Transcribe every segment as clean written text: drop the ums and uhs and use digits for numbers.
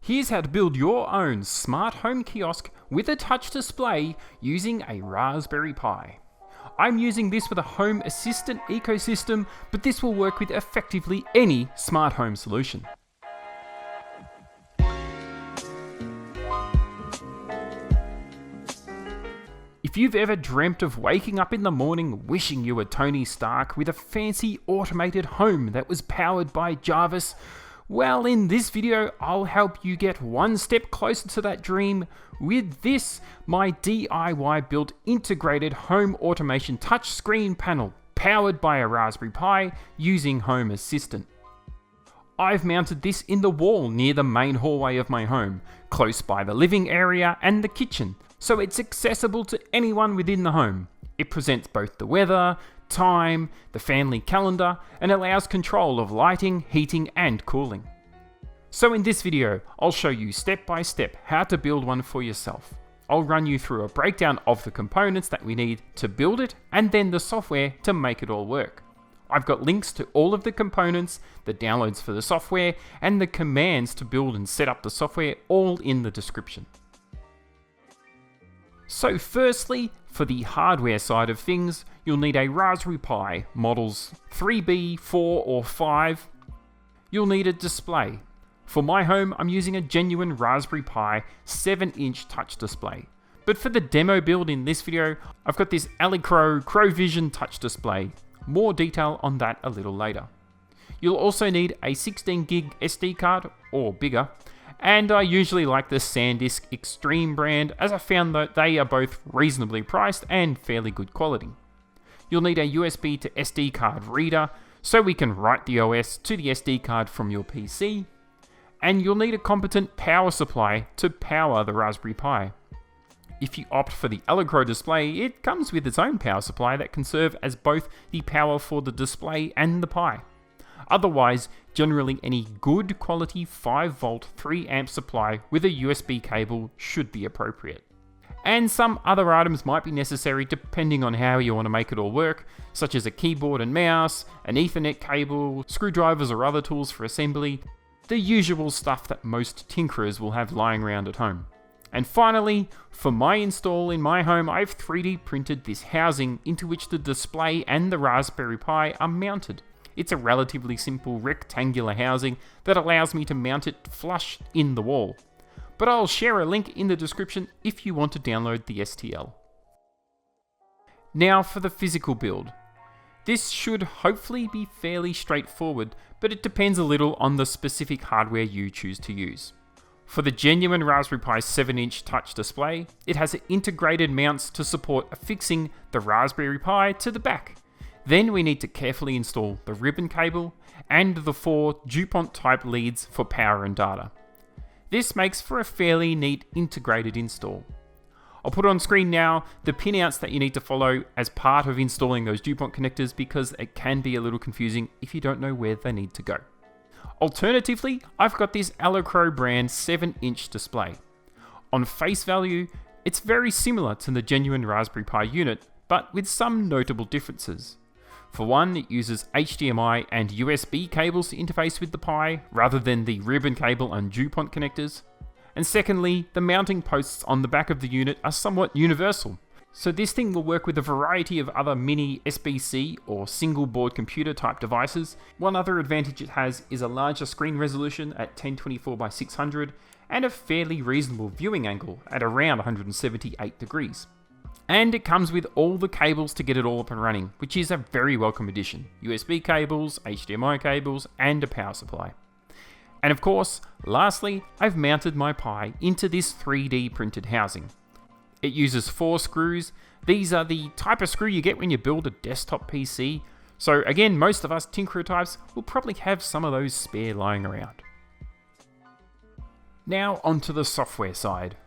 Here's how to build your own smart home kiosk with a touch display using a Raspberry Pi. I'm using this with a Home Assistant ecosystem, but this will work with effectively any smart home solution. If you've ever dreamt of waking up in the morning wishing you were Tony Stark with a fancy automated home that was powered by Jarvis, well, in this video, I'll help you get one step closer to that dream with this, my DIY built integrated home automation touchscreen panel powered by a Raspberry Pi using Home Assistant. I've mounted this in the wall near the main hallway of my home, close by the living area and the kitchen, so it's accessible to anyone within the home. It presents both the weather, time, the family calendar, and allows control of lighting, heating, and cooling. So in this video, I'll show you step by step how to build one for yourself. I'll run you through a breakdown of the components that we need to build it, and then the software to make it all work. I've got links to all of the components, the downloads for the software, and the commands to build and set up the software all in the description. So firstly, for the hardware side of things, you'll need a Raspberry Pi models 3B, 4 or 5. You'll need a display. For my home, I'm using a genuine Raspberry Pi 7-inch touch display. But for the demo build in this video, I've got this Alicro Vision touch display. More detail on that a little later. You'll also need a 16GB SD card or bigger, and I usually like the SanDisk Extreme brand as I found that they are both reasonably priced and fairly good quality. You'll need a USB to SD card reader so we can write the OS to the SD card from your PC, and you'll need a competent power supply to power the Raspberry Pi. If you opt for the Alicro display, it comes with its own power supply that can serve as both the power for the display and the Pi. Otherwise, generally any good quality 5V 3A supply with a USB cable should be appropriate. And some other items might be necessary depending on how you want to make it all work, such as a keyboard and mouse, an Ethernet cable, screwdrivers or other tools for assembly, the usual stuff that most tinkerers will have lying around at home. And finally, for my install in my home, I've 3D printed this housing into which the display and the Raspberry Pi are mounted. It's a relatively simple rectangular housing that allows me to mount it flush in the wall. But I'll share a link in the description if you want to download the STL. Now for the physical build. This should hopefully be fairly straightforward, but it depends a little on the specific hardware you choose to use. For the genuine Raspberry Pi 7-inch touch display, it has integrated mounts to support affixing the Raspberry Pi to the back. Then we need to carefully install the ribbon cable and the 4 DuPont type leads for power and data. This makes for a fairly neat integrated install. I'll put on screen now the pinouts that you need to follow as part of installing those DuPont connectors because it can be a little confusing if you don't know where they need to go. Alternatively, I've got this Alicro brand 7-inch display. On face value, it's very similar to the genuine Raspberry Pi unit, but with some notable differences. For one, it uses HDMI and USB cables to interface with the Pi, rather than the ribbon cable and DuPont connectors. And secondly, the mounting posts on the back of the unit are somewhat universal. So this thing will work with a variety of other mini SBC or single board computer type devices. One other advantage it has is a larger screen resolution at 1024x600 and a fairly reasonable viewing angle at around 178 degrees. And it comes with all the cables to get it all up and running, which is a very welcome addition. USB cables, HDMI cables, and a power supply. And of course, lastly, I've mounted my Pi into this 3D printed housing. It uses 4 screws. These are the type of screw you get when you build a desktop PC. So again, most of us tinkerer types will probably have some of those spare lying around. Now onto the software side.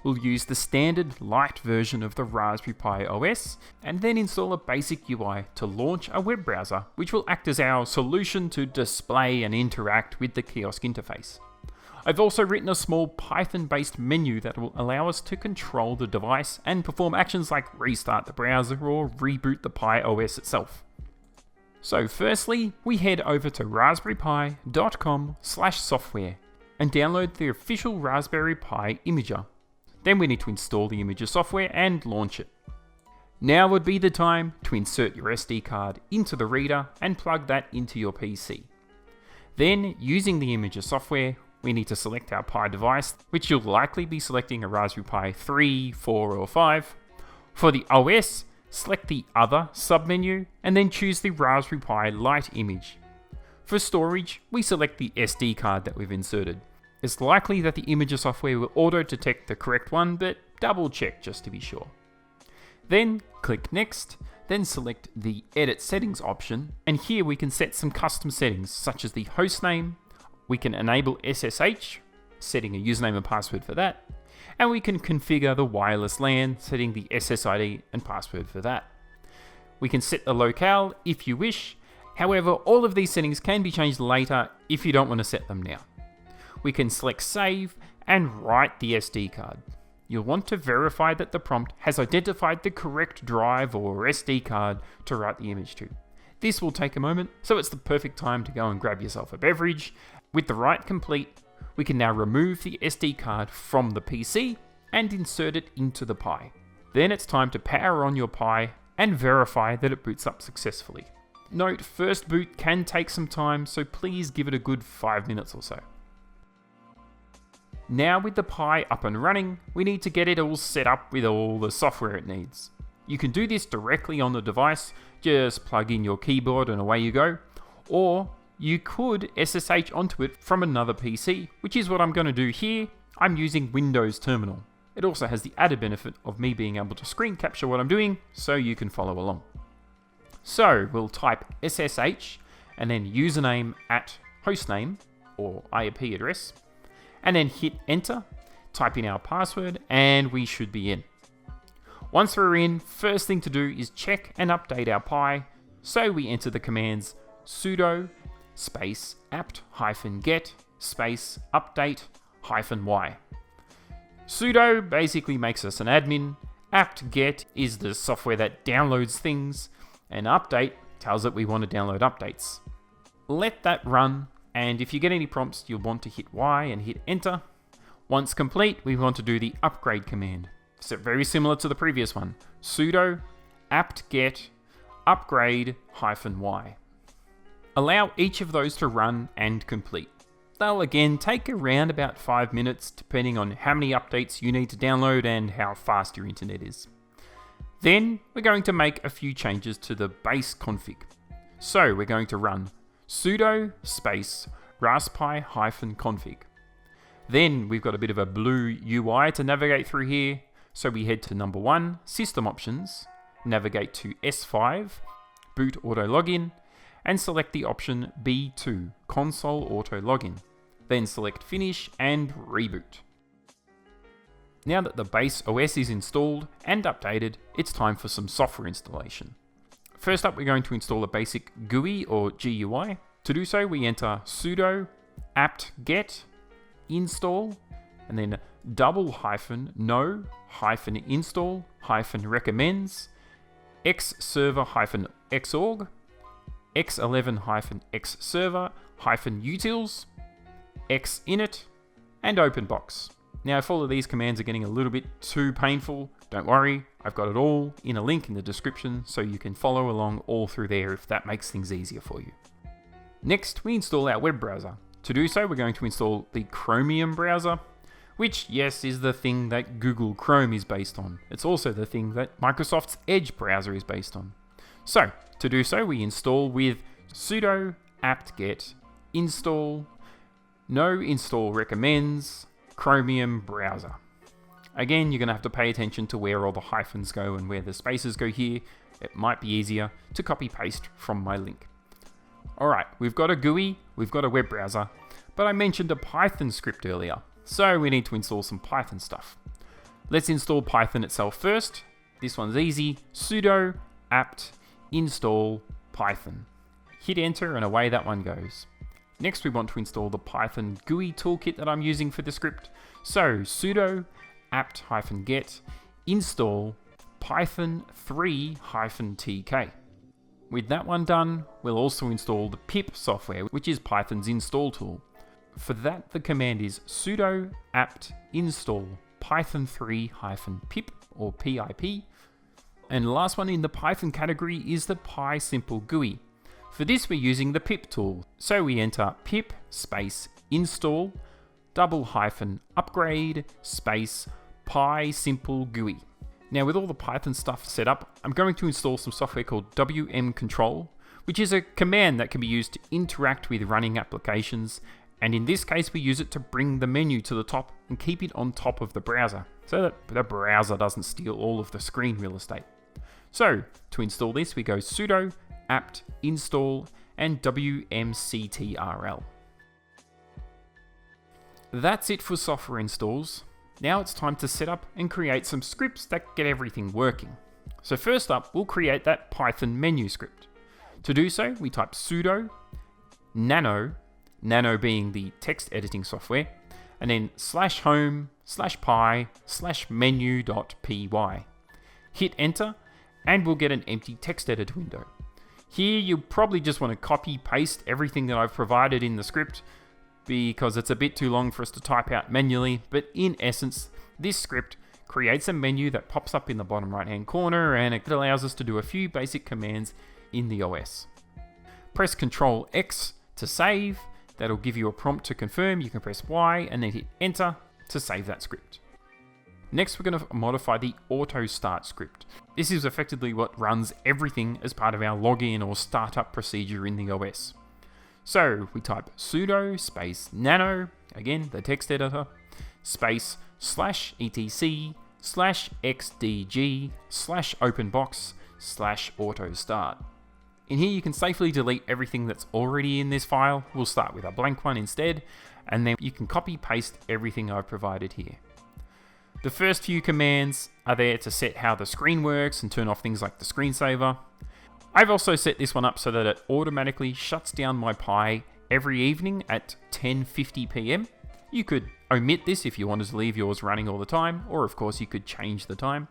We'll use the standard light version of the Raspberry Pi OS and then install a basic UI to launch a web browser, which will act as our solution to display and interact with the kiosk interface. I've also written a small Python-based menu that will allow us to control the device and perform actions like restart the browser or reboot the Pi OS itself. So firstly, we head over to raspberrypi.com/software. and download the official Raspberry Pi imager. Then we need to install the imager software and launch it. Now would be the time to insert your SD card into the reader and plug that into your PC. Then, using the imager software, we need to select our Pi device, which you'll likely be selecting a Raspberry Pi 3, 4 or 5. For the OS, select the Other submenu and then choose the Raspberry Pi Lite image. For storage, we select the SD card that we've inserted. It's likely that the imager software will auto-detect the correct one, but double check just to be sure. Then click Next, then select the Edit Settings option, and here we can set some custom settings such as the hostname. We can enable SSH, setting a username and password for that, and we can configure the wireless LAN, setting the SSID and password for that. We can set the locale if you wish. However, all of these settings can be changed later if you don't want to set them now. We can select Save and write the SD card. You'll want to verify that the prompt has identified the correct drive or SD card to write the image to. This will take a moment, so it's the perfect time to go and grab yourself a beverage. With the write complete, we can now remove the SD card from the PC and insert it into the Pi. Then it's time to power on your Pi and verify that it boots up successfully. Note, first boot can take some time, so please give it a good 5 minutes or so. Now with the Pi up and running, we need to get it all set up with all the software it needs. You can do this directly on the device, just plug in your keyboard and away you go, or you could SSH onto it from another PC, which is what I'm going to do here. I'm using Windows Terminal. It also has the added benefit of me being able to screen capture what I'm doing, so you can follow along. So we'll type SSH and then username at hostname or IP address, and then hit enter, type in our password, and we should be in. Once we're in, first thing to do is check and update our Pi, so we enter the commands sudo space apt-get space update -y. Sudo basically makes us an admin, apt-get is the software that downloads things, and update tells it we want to download updates. Let that run, and if you get any prompts, you'll want to hit Y and hit enter. Once complete, we want to do the upgrade command. So very similar to the previous one. Sudo apt-get upgrade -y. Allow each of those to run and complete. They'll again take around about 5 minutes depending on how many updates you need to download and how fast your internet is. Then we're going to make a few changes to the base config. So we're going to run sudo space raspi-config. Then we've got a bit of a blue UI to navigate through here. So we head to number 1, System Options, navigate to S5, Boot Auto Login, and select the option B2, Console Auto Login. Then select Finish and Reboot. Now that the base OS is installed and updated, it's time for some software installation. First up, we're going to install a basic GUI or GUI. To do so, we enter sudo apt-get install and then --no-install -recommends xserver-xorg x11-xserver-utils xinit and openbox. Now, if all of these commands are getting a little bit too painful, don't worry, I've got it all in a link in the description so you can follow along all through there if that makes things easier for you. Next, we install our web browser. To do so, we're going to install the Chromium browser, which, yes, is the thing that Google Chrome is based on. It's also the thing that Microsoft's Edge browser is based on. So, to do so, we install with sudo apt-get install no install recommends Chromium browser. Again, you're going to have to pay attention to where all the hyphens go and where the spaces go here. It might be easier to copy paste from my link. Alright, we've got a GUI, we've got a web browser, but I mentioned a Python script earlier, so we need to install some Python stuff. Let's install Python itself first. This one's easy, sudo apt install Python. Hit enter and away that one goes. Next, we want to install the Python GUI toolkit that I'm using for the script. So sudo apt-get install python 3-tk. With that one done, we'll also install the pip software, which is Python's install tool. For that, the command is sudo apt install python3-pip or pip. And the last one in the Python category is the PySimple GUI. For this, we're using the pip tool. So we enter pip space install _upgrade space PySimple GUI. Now, with all the Python stuff set up, I'm going to install some software called wm control, which is a command that can be used to interact with running applications. And in this case, we use it to bring the menu to the top and keep it on top of the browser, so that the browser doesn't steal all of the screen real estate. So, to install this, we go sudo apt install and wmctrl. That's it for software installs. Now it's time to set up and create some scripts that get everything working. So first up, we'll create that Python menu script. To do so, we type sudo nano being the text editing software, and then /home/py/menu.py. Hit enter, and we'll get an empty text editor window. Here, you'll probably just want to copy paste everything that I've provided in the script, because it's a bit too long for us to type out manually, but in essence, this script creates a menu that pops up in the bottom right hand corner, and it allows us to do a few basic commands in the OS. Press Ctrl X to save. That'll give you a prompt to confirm. You can press Y and then hit enter to save that script. Next, we're going to modify the auto start script. This is effectively what runs everything as part of our login or startup procedure in the OS. So we type sudo space nano, again the text editor, space /etc/xdg/openbox/auto start. In here you can safely delete everything that's already in this file. We'll start with a blank one instead, and then you can copy paste everything I've provided here. The first few commands are there to set how the screen works and turn off things like the screensaver. I've also set this one up so that it automatically shuts down my Pi every evening at 10:50 PM. You could omit this if you wanted to leave yours running all the time, or of course you could change the time.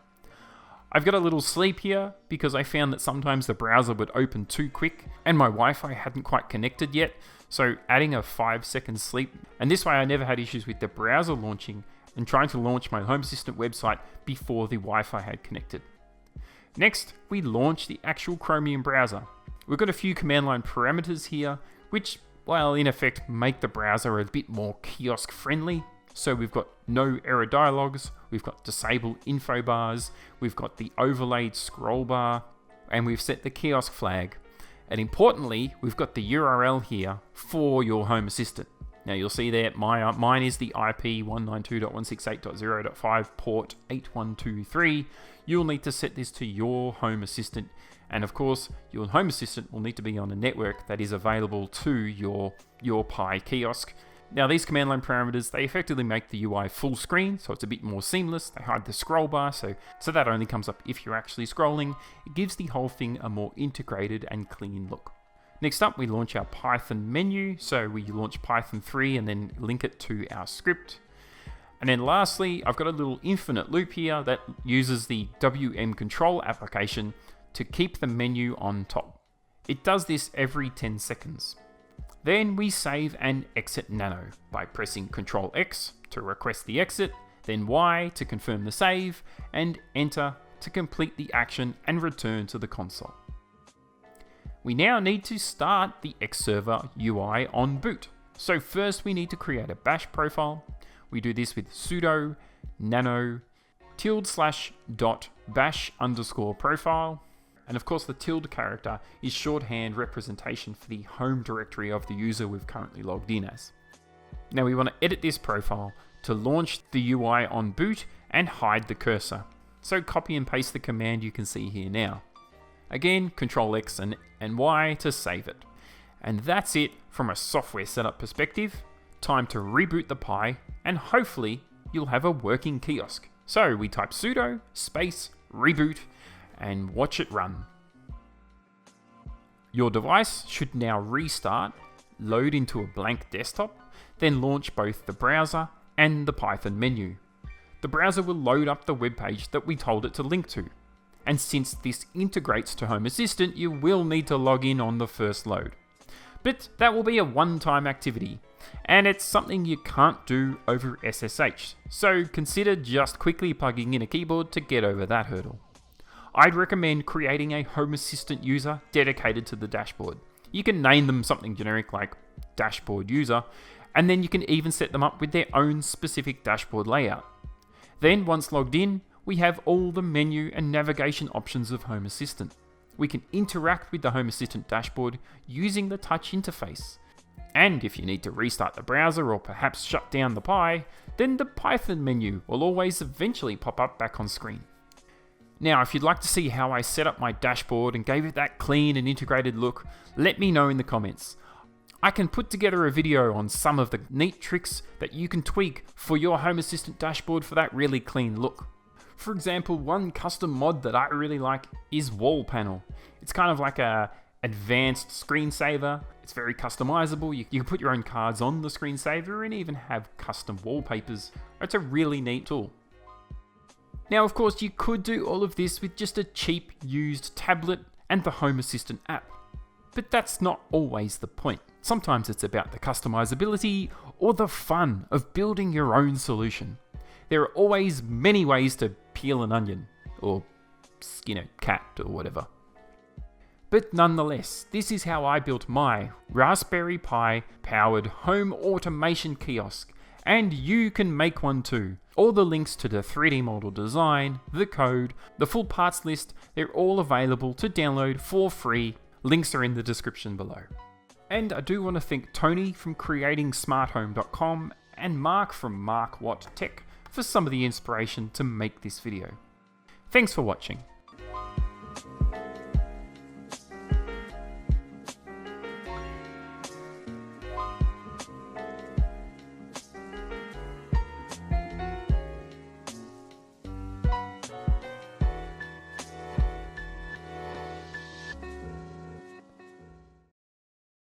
I've got a little sleep here because I found that sometimes the browser would open too quick and my Wi-Fi hadn't quite connected yet, so adding a 5-second sleep, and this way I never had issues with the browser launching and trying to launch my Home Assistant website before the Wi-Fi had connected. Next, we launch the actual Chromium browser. We've got a few command line parameters here, which, well, in effect, make the browser a bit more kiosk friendly. So we've got no error dialogues, we've got disable info bars, we've got the overlaid scroll bar, and we've set the kiosk flag. And importantly, we've got the URL here for your Home Assistant. Now you'll see there, mine is the IP 192.168.0.5 port 8123. You'll need to set this to your Home Assistant, and of course, your Home Assistant will need to be on a network that is available to your Pi kiosk. Now these command line parameters, they effectively make the UI full screen, so it's a bit more seamless. They hide the scroll bar, so that only comes up if you're actually scrolling. It gives the whole thing a more integrated and clean look. Next up, we launch our Python menu. So we launch Python 3 and then link it to our script. And then lastly, I've got a little infinite loop here that uses the wm control application to keep the menu on top. It does this every 10 seconds. Then we save and exit Nano by pressing Ctrl X to request the exit, then Y to confirm the save, and Enter to complete the action and return to the console. We now need to start the Xserver UI on boot. So first we need to create a bash profile. We do this with sudo nano /bash_profile. And of course the tilde character is shorthand representation for the home directory of the user we've currently logged in as. Now we want to edit this profile to launch the UI on boot and hide the cursor. So copy and paste the command you can see here now. Again, Ctrl X and Y to save it. And that's it from a software setup perspective. Time to reboot the Pi, and hopefully you'll have a working kiosk. So we type sudo space reboot and watch it run. Your device should now restart, load into a blank desktop, then launch both the browser and the Python menu. The browser will load up the web page that we told it to link to. And since this integrates to Home Assistant, you will need to log in on the first load. But that will be a one-time activity. and it's something you can't do over SSH, so consider just quickly plugging in a keyboard to get over that hurdle. I'd recommend creating a Home Assistant user dedicated to the dashboard. You can name them something generic like dashboard user, and then you can even set them up with their own specific dashboard layout. Then once logged in, we have all the menu and navigation options of Home Assistant. We can interact with the Home Assistant dashboard using the touch interface. And if you need to restart the browser or perhaps shut down the Pi, then the Python menu will always eventually pop up back on screen. Now, if you'd like to see how I set up my dashboard and gave it that clean and integrated look, let me know in the comments. I can put together a video on some of the neat tricks that you can tweak for your Home Assistant dashboard for that really clean look. For example, one custom mod that I really like is Wall Panel. It's kind of like a advanced screensaver. It's very customizable. You can put your own cards on the screensaver and even have custom wallpapers. It's a really neat tool. Now, of course, you could do all of this with just a cheap used tablet and the Home Assistant app. But that's not always the point. Sometimes it's about the customizability or the fun of building your own solution. There are always many ways to peel an onion, or skin a cat, or whatever. But nonetheless, this is how I built my Raspberry Pi powered home automation kiosk, and you can make one too. All the links to the 3D model design, the code, the full parts list, they're all available to download for free. Links are in the description below. And I do want to thank Tony from creatingsmarthome.com and Mark from Mark Watt Tech for some of the inspiration to make this video. Thanks for watching.